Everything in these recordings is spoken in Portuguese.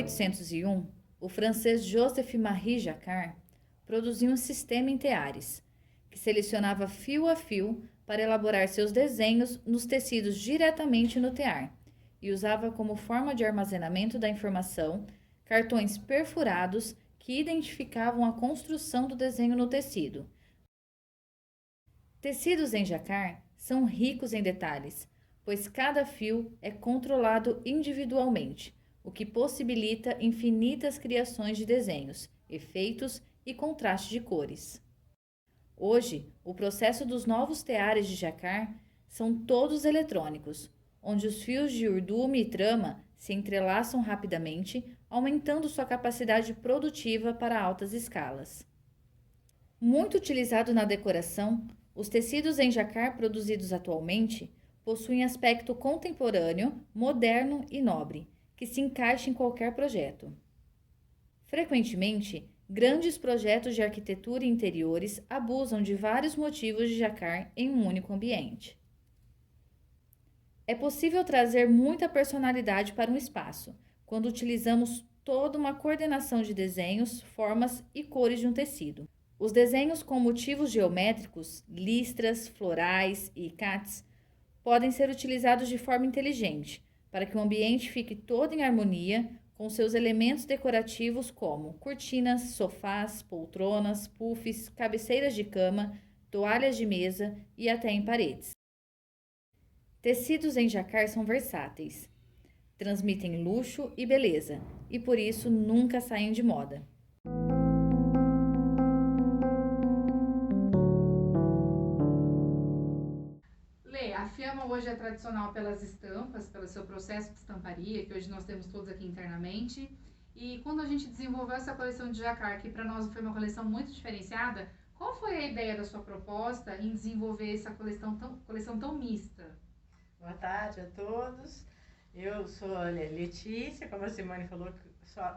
1801, o francês Joseph-Marie Jacquard produziu um sistema em teares, que selecionava fio a fio para elaborar seus desenhos nos tecidos diretamente no tear, e usava como forma de armazenamento da informação cartões perfurados que identificavam a construção do desenho no tecido. Tecidos em jacquard são ricos em detalhes, pois cada fio é controlado individualmente, o que possibilita infinitas criações de desenhos, efeitos e contraste de cores. Hoje, o processo dos novos teares de jacquard são todos eletrônicos, onde os fios de urdume e trama se entrelaçam rapidamente, aumentando sua capacidade produtiva para altas escalas. Muito utilizado na decoração, os tecidos em jacquard produzidos atualmente possuem aspecto contemporâneo, moderno e nobre, que se encaixa em qualquer projeto. Frequentemente, grandes projetos de arquitetura e interiores abusam de vários motivos de jacquard em um único ambiente. É possível trazer muita personalidade para um espaço, quando utilizamos toda uma coordenação de desenhos, formas e cores de um tecido. Os desenhos com motivos geométricos, listras, florais e icates, podem ser utilizados de forma inteligente, para que o ambiente fique todo em harmonia com seus elementos decorativos como cortinas, sofás, poltronas, puffs, cabeceiras de cama, toalhas de mesa e até em paredes. Tecidos em jacquard são versáteis, transmitem luxo e beleza, e por isso nunca saem de moda. Lê, a Fiamma hoje é tradicional pelas estampas, pelo seu processo de estamparia, que hoje nós temos todos aqui internamente. E quando a gente desenvolveu essa coleção de jacquard, que para nós foi uma coleção muito diferenciada, qual foi a ideia da sua proposta em desenvolver essa coleção tão mista? Boa tarde a todos. Eu sou a Letícia, como a Simone falou,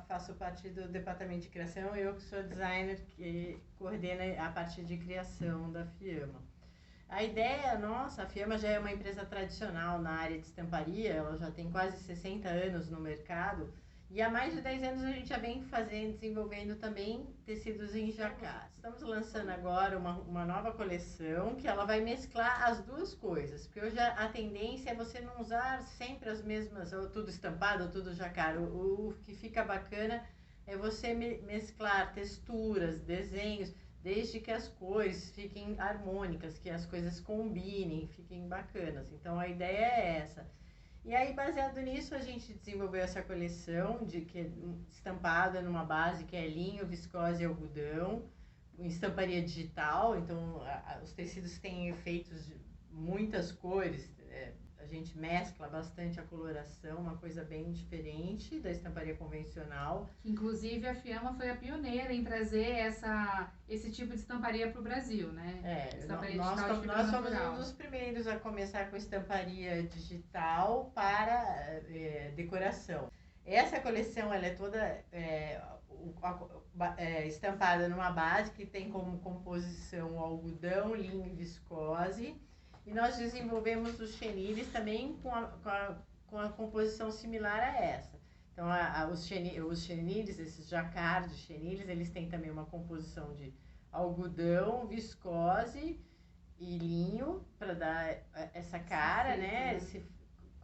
faço parte do departamento de criação, eu que sou designer que coordena a parte de criação da Fiamma. A ideia nossa, a Fiamma já é uma empresa tradicional na área de estamparia, ela já tem quase 60 anos no mercado, e há mais de 10 anos a gente já vem desenvolvendo também tecidos em jacquard. Estamos lançando agora uma nova coleção que ela vai mesclar as duas coisas, porque hoje a tendência é você não usar sempre as mesmas, ou tudo estampado, ou tudo jacquard. O que fica bacana é você mesclar texturas, desenhos, desde que as cores fiquem harmônicas, que as coisas combinem, fiquem bacanas. Então a ideia é essa. E aí, baseado nisso, a gente desenvolveu essa coleção que é estampada numa base que é linho, viscose e algodão, estamparia digital. Então os tecidos têm efeitos de muitas cores, a gente mescla bastante a coloração, uma coisa bem diferente da estamparia convencional. Inclusive, a Fiamma foi a pioneira em trazer esse tipo de estamparia para o Brasil, né? Nós somos um dos primeiros a começar com estamparia digital para decoração. Essa coleção ela é toda estampada numa base que tem como composição algodão, linho e viscose. E nós desenvolvemos os chenilles também com a composição similar a essa. Então, os chenilles, esses jacquard de chenilles, eles têm também uma composição de algodão, viscose e linho, para dar essa cara, né?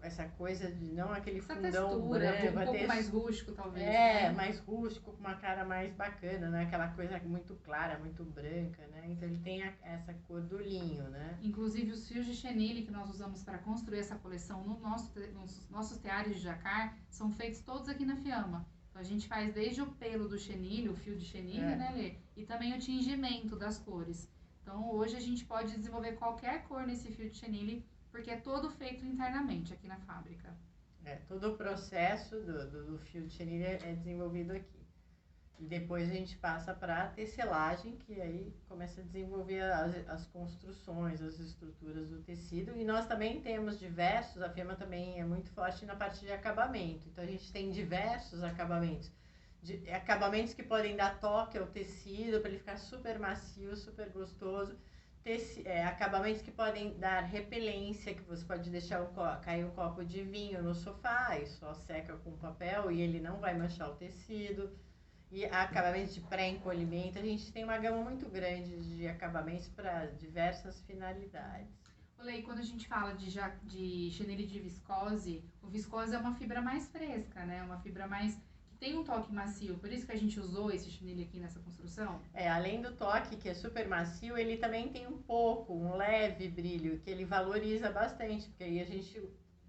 Essa coisa de não aquele essa fundão textura, branco, um pouco mais rústico talvez. Mais rústico, com uma cara mais bacana, né? Aquela coisa muito clara, muito branca, né? Então ele tem essa cor do linho, né? Inclusive os fios de chenille que nós usamos para construir essa coleção nos nossos teares de jacquard são feitos todos aqui na Fiamma. Então a gente faz desde o pelo do chenille, o fio de chenille, né, Lê? E também o tingimento das cores. Então hoje a gente pode desenvolver qualquer cor nesse fio de chenille, porque é todo feito internamente aqui na fábrica. Todo o processo do fio de chenille é desenvolvido aqui. E depois a gente passa para a tecelagem, que aí começa a desenvolver as construções, as estruturas do tecido. E nós também temos diversos, a Fiamma também é muito forte na parte de acabamento. Então a gente tem diversos acabamentos. Acabamentos que podem dar toque ao tecido, para ele ficar super macio, super gostoso. acabamentos que podem dar repelência, que você pode deixar cair um copo de vinho no sofá e só seca com papel e ele não vai manchar o tecido. E acabamentos de pré-encolhimento, a gente tem uma gama muito grande de acabamentos para diversas finalidades. Olha, e quando a gente fala de chenille de viscose, o viscose é uma fibra mais fresca, né? Uma fibra mais que tem um toque macio. Por isso que a gente usou esse chenille aqui nessa construção. Além do toque, que é super macio, ele também tem um leve brilho, que ele valoriza bastante, porque aí a gente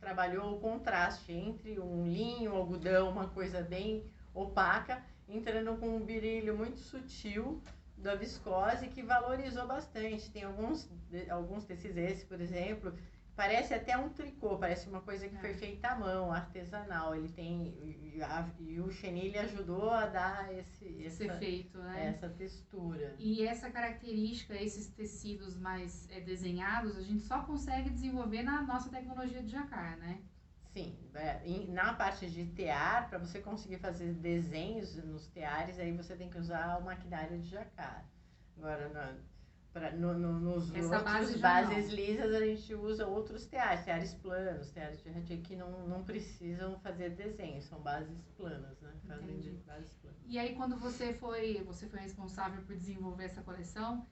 trabalhou o contraste entre um linho, algodão, uma coisa bem opaca, entrando com um brilho muito sutil da viscose que valorizou bastante. Tem alguns tecidos, esse, por exemplo, parece até um tricô, parece uma coisa que foi feita à mão, artesanal. Ele tem e o chenille ajudou a dar esse efeito, né? Essa textura. E essa característica, esses tecidos mais desenhados, a gente só consegue desenvolver na nossa tecnologia de jacquard, né? Sim, na parte de tear, para você conseguir fazer desenhos nos teares, aí você tem que usar o maquinário de jacquard. Agora, nos outros bases lisas, a gente usa outros teares planos, teares de ratinho que não precisam fazer desenho, são bases planas, né? Fazem de bases planas. E aí, quando você foi responsável por desenvolver essa coleção,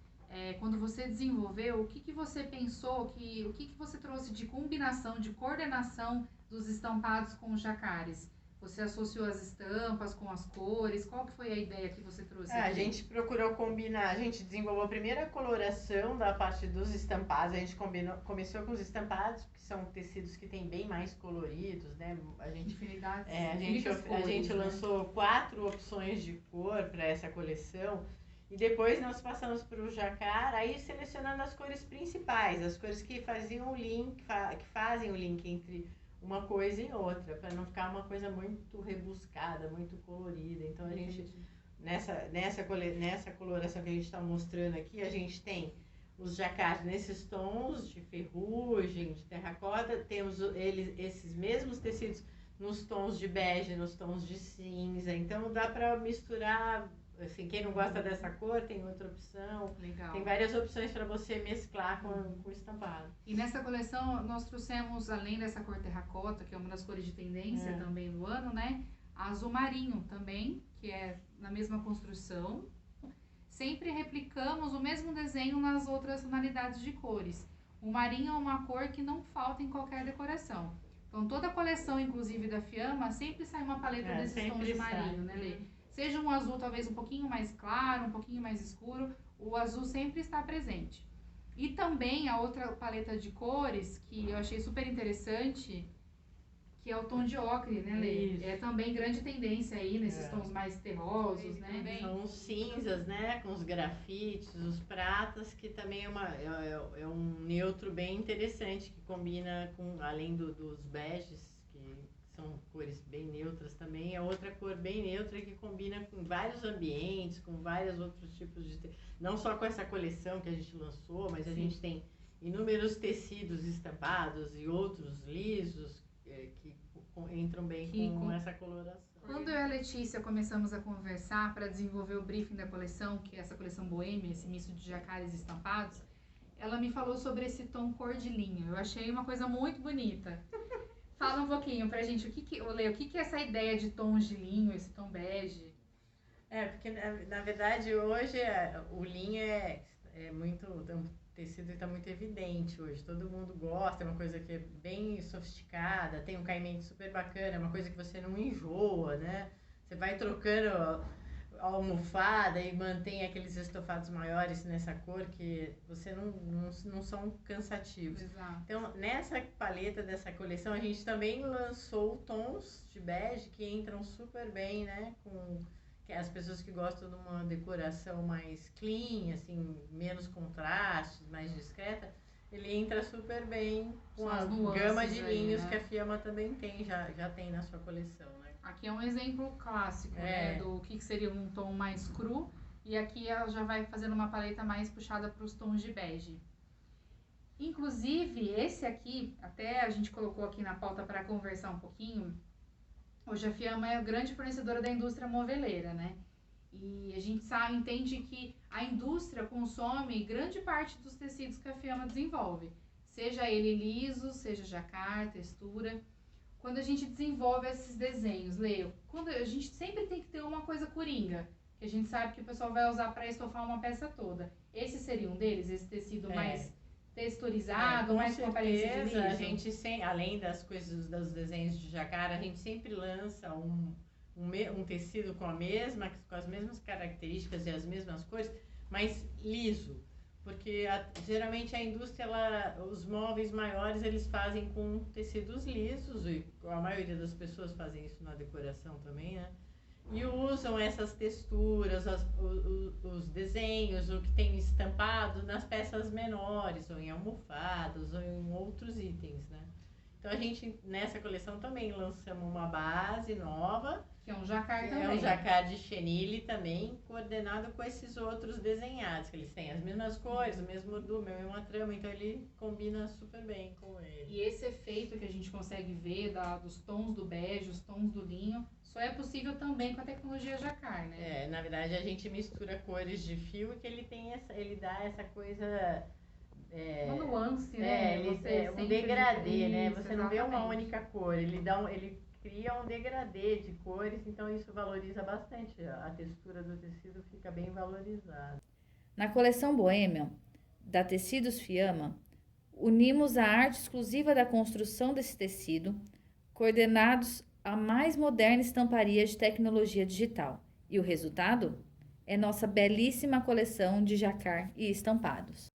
quando você desenvolveu, o que você pensou, o que você trouxe de combinação, de coordenação dos estampados com os jacquards? Você associou as estampas com as cores? Qual que foi a ideia que você trouxe aqui? A gente procurou combinar, a gente desenvolveu a primeira coloração da parte dos estampados, a gente começou com os estampados, que são tecidos que tem bem mais coloridos, né? A gente lançou 4 opções de cor para essa coleção. E depois nós passamos para o jacquard, aí selecionando as cores principais, as cores que faziam o link, que fazem o link entre uma coisa e outra, para não ficar uma coisa muito rebuscada, muito colorida. Então a gente, nessa coloração que a gente está mostrando aqui, a gente tem os jacquards nesses tons de ferrugem, de terracota, temos esses mesmos tecidos nos tons de bege, nos tons de cinza, então dá para misturar. Assim, quem não gosta dessa cor tem outra opção. Legal. Tem várias opções para você mesclar com o estampado. E nessa coleção nós trouxemos, além dessa cor terracota, que é uma das cores de tendência também do ano, né? Azul marinho também, que é na mesma construção. Sempre replicamos o mesmo desenho nas outras tonalidades de cores. O marinho é uma cor que não falta em qualquer decoração. Então toda a coleção, inclusive da Fiamma, sempre sai uma paleta desses tons de marinho, né, Lê? Seja um azul talvez um pouquinho mais claro, um pouquinho mais escuro, o azul sempre está presente. E também a outra paleta de cores, que eu achei super interessante, que é o tom de ocre, né, Lê? Isso. É também grande tendência aí nesses tons mais terrosos, né? Também. São os cinzas, né, com os grafites, os pratas, que também é um neutro bem interessante, que combina com, além dos beges, são cores bem neutras também, é outra cor bem neutra que combina com vários ambientes, com vários outros tipos de... Não só com essa coleção que a gente lançou, mas a gente tem inúmeros tecidos estampados e outros lisos que entram bem com essa coloração. Quando eu e a Letícia começamos a conversar para desenvolver o briefing da coleção, que é essa coleção boêmia, esse misto de jacquards estampados, ela me falou sobre esse tom cor de linho. Eu achei uma coisa muito bonita. Fala um pouquinho pra gente, o que é essa ideia de tons de linho, esse tom bege? Porque na verdade hoje o linho é muito, o tecido está muito evidente hoje, todo mundo gosta, é uma coisa que é bem sofisticada, tem um caimento super bacana, é uma coisa que você não enjoa, né? Você vai trocando a almofada e mantém aqueles estofados maiores nessa cor que você não são cansativos. Exato. Então, nessa paleta dessa coleção, a gente também lançou tons de bege que entram super bem, né, com as pessoas que gostam de uma decoração mais clean, assim, menos contrastes, mais discreta. Ele entra super bem com a gama de linhos, né, que a Fiamma também tem, já tem na sua coleção, né? Aqui é um exemplo clássico, né, do que seria um tom mais cru, e aqui ela já vai fazendo uma paleta mais puxada para os tons de bege. Inclusive, esse aqui, até a gente colocou aqui na pauta para conversar um pouquinho, hoje a Fiamma é a grande fornecedora da indústria moveleira, né? E a gente sabe, entende que a indústria consome grande parte dos tecidos que a Fiamma desenvolve, seja ele liso, seja jacquard, textura. Quando a gente desenvolve esses desenhos, Leo, quando a gente sempre tem que ter uma coisa coringa, que a gente sabe que o pessoal vai usar para estofar uma peça toda. Esse seria um deles, esse tecido mais texturizado, mais com aparência de liso? A gente além das coisas dos desenhos de jacquard, a gente sempre lança um tecido com as mesmas características e as mesmas cores, mas liso. Porque geralmente a indústria, os móveis maiores, eles fazem com tecidos lisos, e a maioria das pessoas fazem isso na decoração também, né? E usam essas texturas, os desenhos, o que tem estampado nas peças menores, ou em almofadas, ou em outros itens, né? Então a gente, nessa coleção também lançamos uma base nova, que é um jacquard também. É um jacquard de chenille também, coordenado com esses outros desenhados, que eles têm as mesmas cores, o mesmo dume, a mesma trama, então ele combina super bem com ele. E esse efeito que a gente consegue ver dos tons do bege, os tons do linho, só é possível também com a tecnologia jacquard, né? Na verdade a gente mistura cores de fio, que ele dá essa coisa... uma nuance, né? Um degradê, né? Você não vê uma única cor, ele cria um degradê de cores, então isso valoriza bastante, a textura do tecido fica bem valorizada. Na coleção Bohemian, da Tecidos Fiamma, unimos a arte exclusiva da construção desse tecido, coordenados à mais moderna estamparia de tecnologia digital. E o resultado é nossa belíssima coleção de jacquard e estampados.